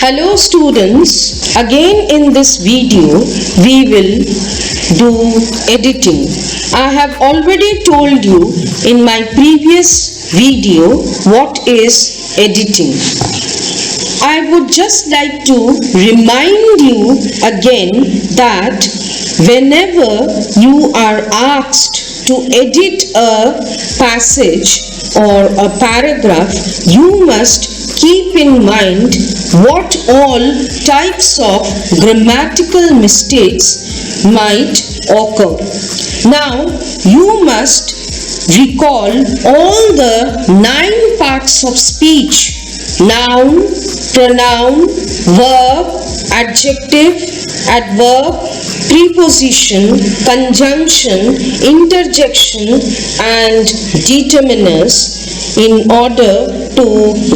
Hello students, again in this video we will do editing. I have already told you in my previous video what is editing. I would just like to remind you again that whenever you are asked to edit a passage or a paragraph, you must keep in mind what all types of grammatical mistakes might occur. Now, you must recall all the 9 parts of speech: noun, pronoun, verb, adjective, adverb, preposition, conjunction, interjection and determiners in order to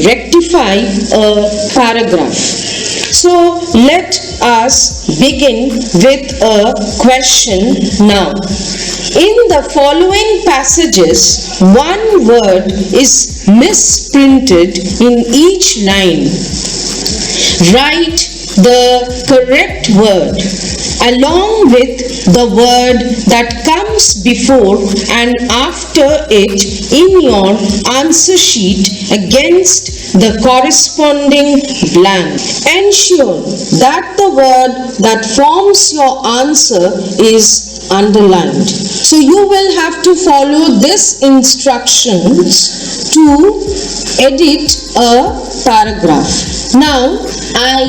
rectify a paragraph. So let us begin with a question now. In the following passages, one word is misprinted in each line. Write the correct word along with the word that comes before and after it in your answer sheet against the corresponding blank. Ensure that the word that forms your answer is underlined. So you will have to follow this instructions to edit a paragraph. Now I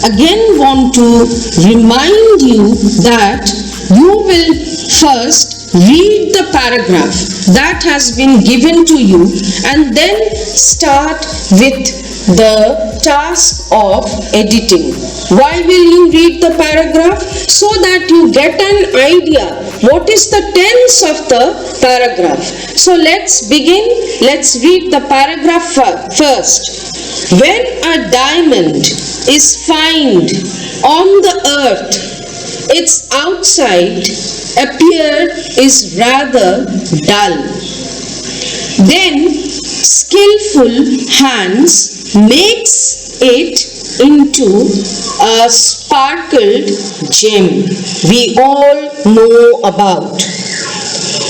again want to remind you that you will first read the paragraph that has been given to you and then start with the task of editing. Why will you read the paragraph? So that you get an idea what is the tense of the paragraph. So let's begin. Let's read the paragraph first. When a diamond is found on the earth, its outside appear is rather dull. Then skillful hands makes it into a sparkled gem we all know about.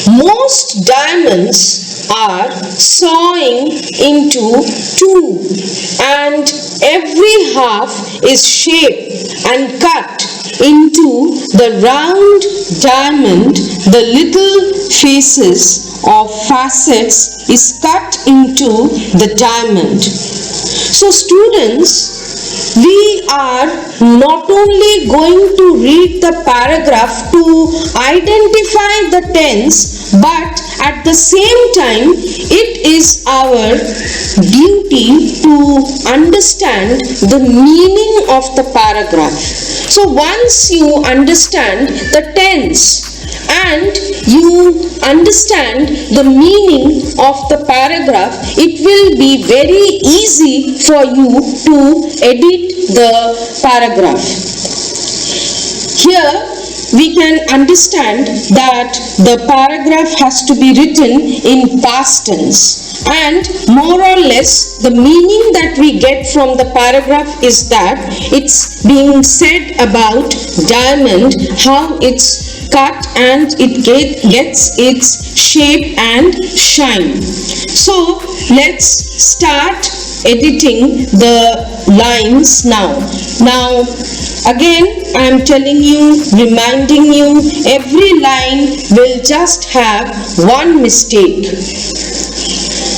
Most diamonds are sawing into two, and every half is shaped and cut into the round diamond. The little faces of facets is cut into the diamond. So students, we are not only going to read the paragraph to identify the tense, but at the same time it is our duty to understand the meaning of the paragraph. So once you understand the tense and you understand the meaning of the paragraph, it will be very easy for you to edit the paragraph. Here we can understand that the paragraph has to be written in past tense, and more or less the meaning that we get from the paragraph is that it's being said about diamond, how it's cut and it gets its shape and shine. So let's start editing the lines now. Now again I am telling you, reminding you, every line will just have one mistake.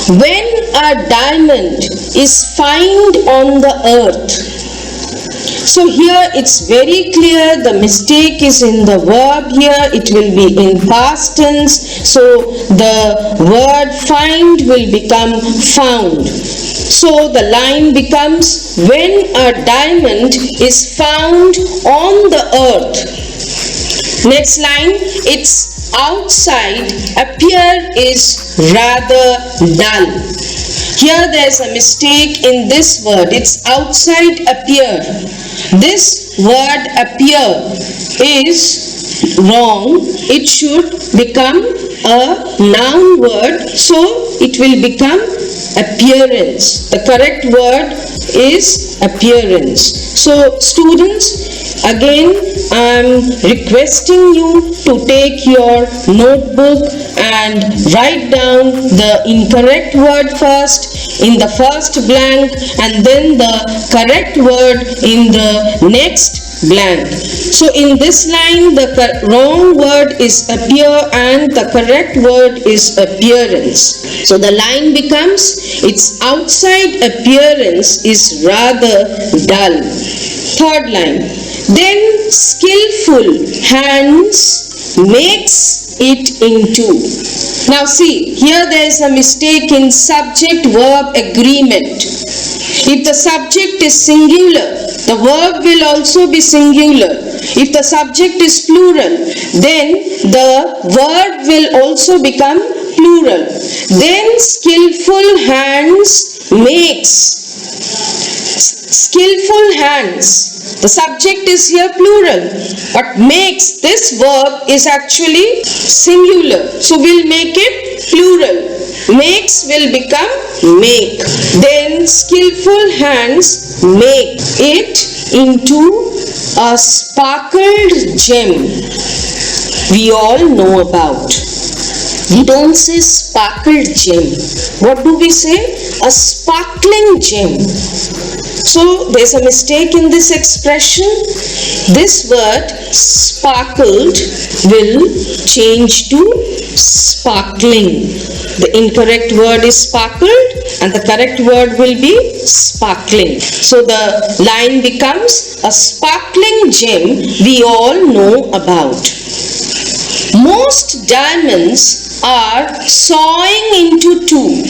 When a diamond is found on the earth, so here it's very clear the mistake is in the verb. Here it will be in past tense, so the word find will become found. So the line becomes, when a diamond is found on the earth. Next line, its outside appear is rather dull. Here there is a mistake in this word. It's outside appear. This word appear is wrong. It should become a noun word, so it will become appearance. The correct word is appearance. So students, again I am requesting you to take your notebook and write down the incorrect word first in the first blank and then the correct word in the next blank. So in this line the wrong word is appear and the correct word is appearance. So the line becomes, its outside appearance is rather dull. Third line, then skillful hands makes it into. Now see, here there is a mistake in subject verb agreement. If the subject is singular, the verb will also be singular. If the subject is plural, then the verb will also become plural. Then skillful hands makes. Skillful hands. The subject is here plural, but makes, this verb is actually singular. So we'll make it plural. Makes will become make. Then skillful hands make it into a sparkled gem we all know about. We don't say sparkled gem. What do we say? A sparkling gem. So there's a mistake in this expression. This word sparkled will change to sparkling. The incorrect word is sparkled and the correct word will be sparkling. So the line becomes, a sparkling gem we all know about. Most diamonds are sawing into two.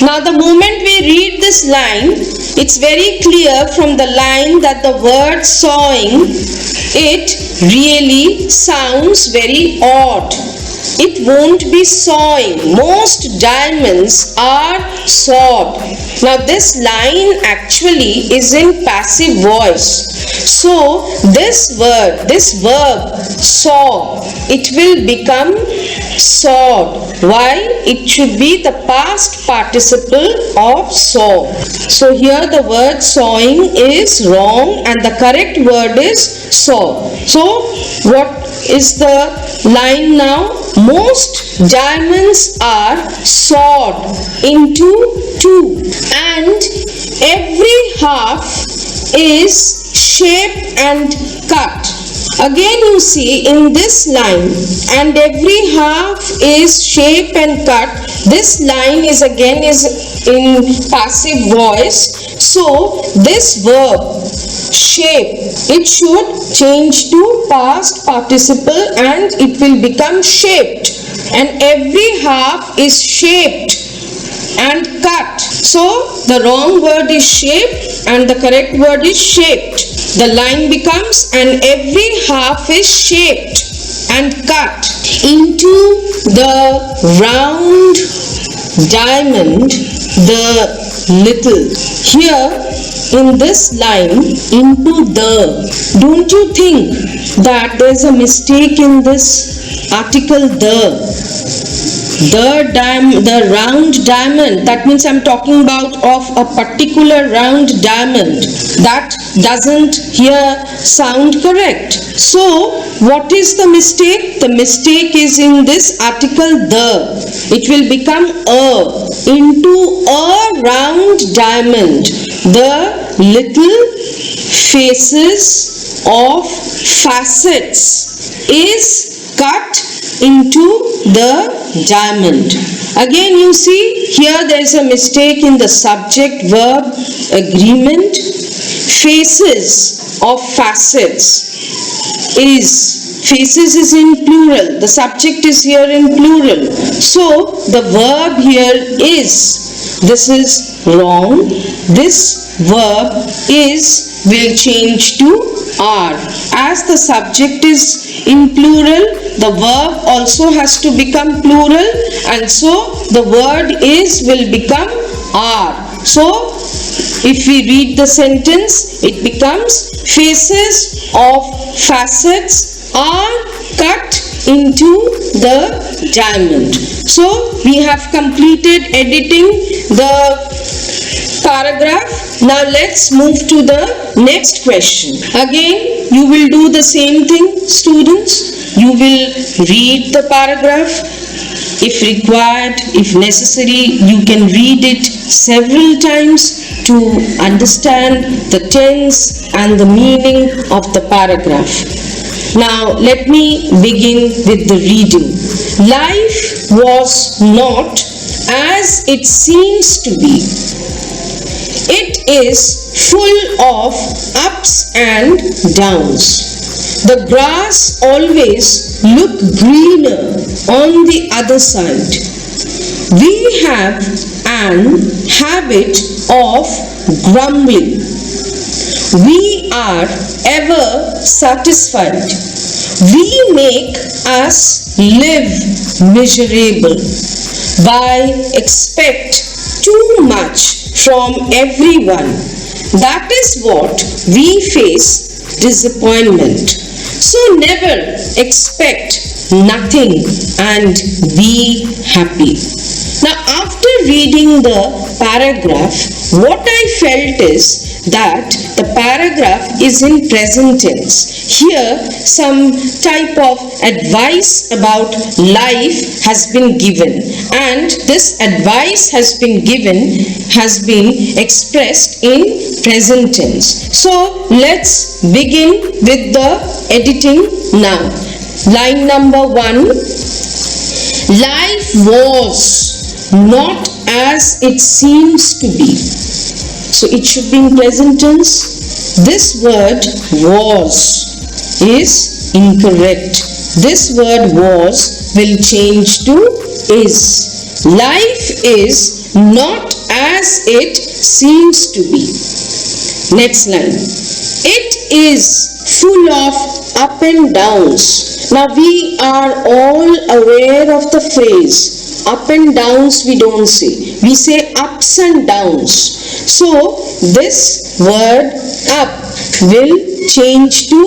Now the moment we read this line, it's very clear from the line that the word sawing, it really sounds very odd. It won't be sawing. Most diamonds are sawed. Now this line actually is in passive voice. So this verb saw, it will become sawed. Why? It should be the past participle of saw. So here the word sawing is wrong and the correct word is saw. So what is the line now? Most diamonds are sawed into two and every half is shaped and cut. Again you see in this line, and every half is shape and cut. This line is again in passive voice. So this verb shape, it should change to past participle and it will become shaped. And every half is shaped and cut. So the wrong word is shaped and the correct word is shaped. The line becomes, and every half is shaped and cut into the round diamond, the little. Here in this line, into the, don't you think that there's a mistake in this article the round diamond? That means I'm talking about of a particular round diamond. That doesn't here sound correct. So what is the mistake? The mistake is in this article the. It will become a. Into a round diamond, the little faces of facets is cut into the diamond. Again you see here there is a mistake in the subject verb agreement. Faces of facets is in plural. The subject is here in plural. So the verb here is, this is wrong. This verb is will change to are. As the subject is in plural, the verb also has to become plural, and so the word is will become are. So if we read the sentence, it becomes faces of facets are into the diamond. So we have completed editing the paragraph. Now let's move to the next question. Again, you will do the same thing, students. You will read the paragraph. If required, if necessary, you can read it several times to understand the tense and the meaning of the paragraph. Now let me begin with the reading. Life was not as it seems to be. It is full of ups and downs. The grass always looks greener on the other side. We have an habit of grumbling. We are ever satisfied. We make us live miserable by expect too much from everyone. That is what we face disappointment. So never expect nothing and be happy. Now after reading the paragraph, what I felt is that the paragraph is in present tense. Here some type of advice about life has been given, and this advice has been expressed in present tense. So let's begin with the editing now. Line number 1. Life was not as it seems to be. So it should be in present tense. This word was is incorrect. This word was will change to is. Life is not as it seems to be. Next line. It is full of up and downs. Now we are all aware of the phrase up and downs. We don't say. We say ups and downs. So this word up will change to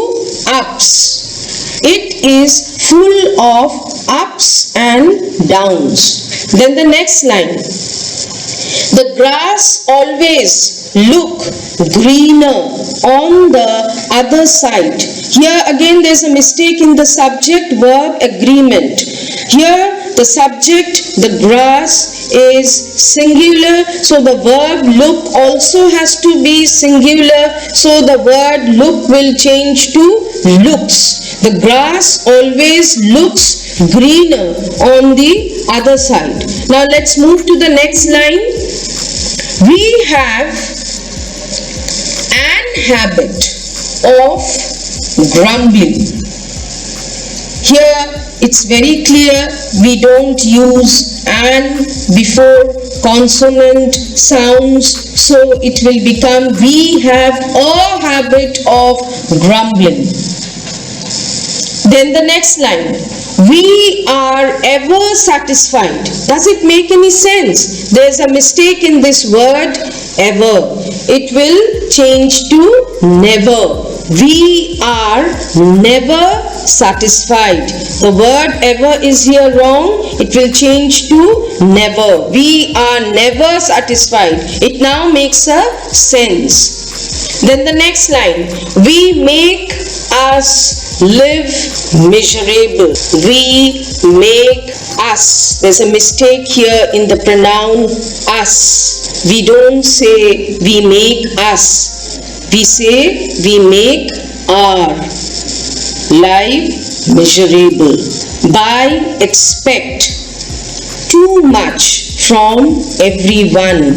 ups. It is full of ups and downs. Then the next line. The grass always look greener on the other side. Here again there is a mistake in the subject verb agreement. Here the subject, the grass, is singular, so the verb look also has to be singular, so the word look will change to looks. The grass always looks greener on the other side. Now let's move to the next line. We have an habit of grumbling. Here it's very clear we don't use an before consonant sounds, so it will become we have a habit of grumbling. Then the next line. We are ever satisfied. Does it make any sense? There's a mistake in this word ever. It will change to never. We are never satisfied. The word ever is here wrong. It will change to never. We are never satisfied. It now makes a sense. Then the next line. We make us live miserable. We make us. There's a mistake here in the pronoun us. We don't say we make us. We say we make our life miserable by expect too much from everyone.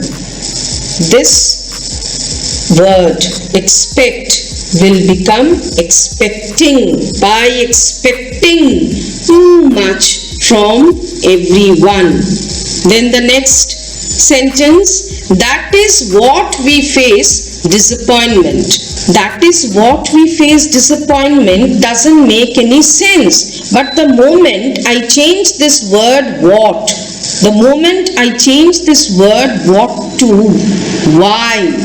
This word expect will become expecting, by expecting too much from everyone. Then the next sentence, that is what we face disappointment. That is what we face disappointment doesn't make any sense. But the moment I change this word what, the moment I change this word what to why,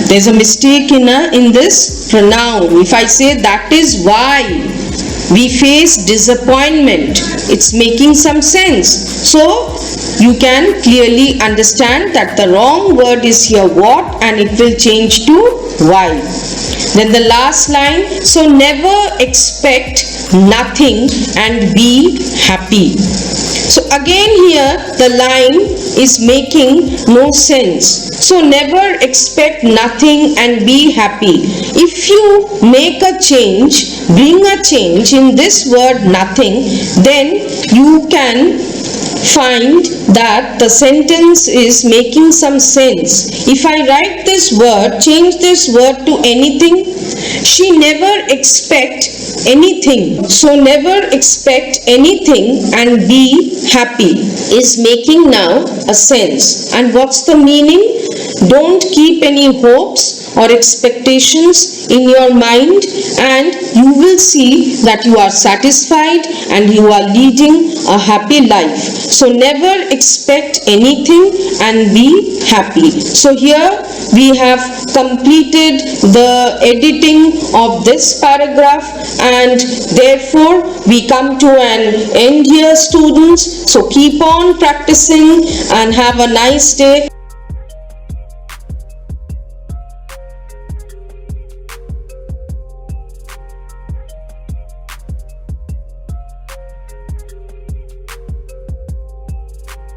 there's a mistake in this pronoun. If I say that is why, we face disappointment. It's making some sense. So you can clearly understand that the wrong word is here what, and it will change to why. Then the last line, so never expect nothing and be happy. So again here the line is making no sense. So never expect nothing and be happy. If you make a change, bring a change in this word nothing, then you can find that the sentence is making some sense. If I write this word, change this word to anything, she never expect anything. So never expect anything and be happy is making now a sense. And what's the meaning? Don't keep any hopes or expectations in your mind, and you will see that you are satisfied and you are leading a happy life. So never expect anything and be happy. So here we have completed the editing of this paragraph, and therefore we come to an end here, students. So keep on practicing and have a nice day.